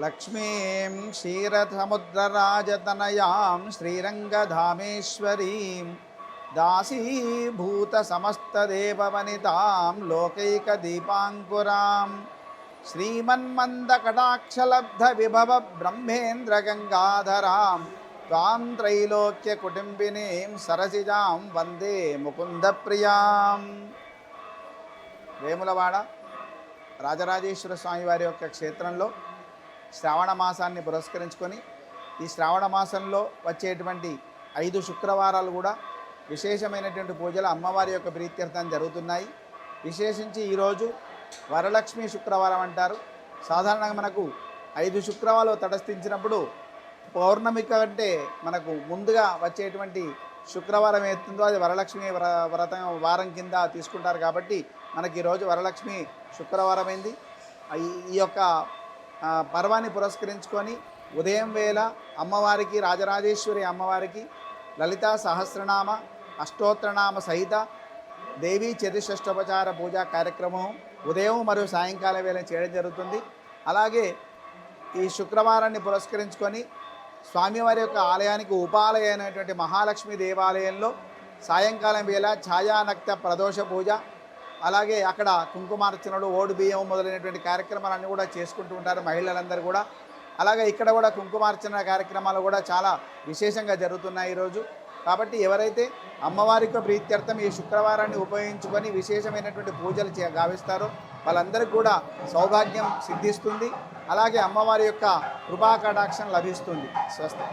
లక్ష్మీం క్షీరసముద్రరాజతనయాం శ్రీరంగధామేశ్వరీం దాసీభూతసమస్తదేవవనితాం లోకైకదీపాంకురాం శ్రీమన్మందకటాక్షలబ్ధవిభవ బ్రహ్మేంద్రగంగాధరాం త్వాం త్రైలోక్యకుటుంబినీం సరసిజాం వందే ముకుందప్రియాం. వేములవాడ రాజరాజేశ్వర స్వామి వారి యొక్క క్షేత్రంలో శ్రావణ మాసాన్ని పురస్కరించుకొని ఈ శ్రావణ మాసంలో వచ్చేటువంటి 5 శుక్రవారాలు కూడా విశేషమైనటువంటి పూజలు అమ్మవారి యొక్క ప్రీత్యర్థం జరుగుతున్నాయి. విశేషించి ఈరోజు వరలక్ష్మి శుక్రవారం అంటారు. సాధారణంగా మనకు 5 శుక్రవారాలు తటస్థించినప్పుడు పౌర్ణమి కంటే మనకు ముందుగా వచ్చేటువంటి శుక్రవారం ఏతుందో అది వరలక్ష్మి వ్రతం వారం కింద తీసుకుంటారు. కాబట్టి మనకి ఈరోజు వరలక్ష్మి శుక్రవారం అయింది. ఈ యొక్క పర్వాన్ని పురస్కరించుకొని ఉదయం వేళ అమ్మవారికి రాజరాజేశ్వరి అమ్మవారికి లలితా సహస్రనామ అష్టోత్తరనామ సహిత దేవీ చతుషష్టోపచార పూజా కార్యక్రమం ఉదయం మరియు సాయంకాలం వేళ చేయడం జరుగుతుంది. అలాగే ఈ శుక్రవారాన్ని పురస్కరించుకొని స్వామివారి యొక్క ఆలయానికి ఉపాలయమైనటువంటి మహాలక్ష్మి దేవాలయంలో సాయంకాలం వేళ ఛాయానక్త ప్రదోష పూజ, అలాగే అక్కడ కుంకుమార్చనలు ఓడి బియ్యం మొదలైనటువంటి కార్యక్రమాలన్నీ కూడా చేసుకుంటూ ఉంటారు మహిళలందరూ కూడా. అలాగే ఇక్కడ కూడా కుంకుమార్చన కార్యక్రమాలు కూడా చాలా విశేషంగా జరుగుతున్నాయి ఈరోజు. కాబట్టి ఎవరైతే అమ్మవారికి ప్రీత్యర్థం ఈ శుక్రవారాన్ని ఉపయోగించుకొని విశేషమైనటువంటి పూజలు గావిస్తారో వాళ్ళందరికీ కూడా సౌభాగ్యం సిద్ధిస్తుంది. అలాగే అమ్మవారి యొక్క కృపా కటాక్షం లభిస్తుంది. స్వస్తి.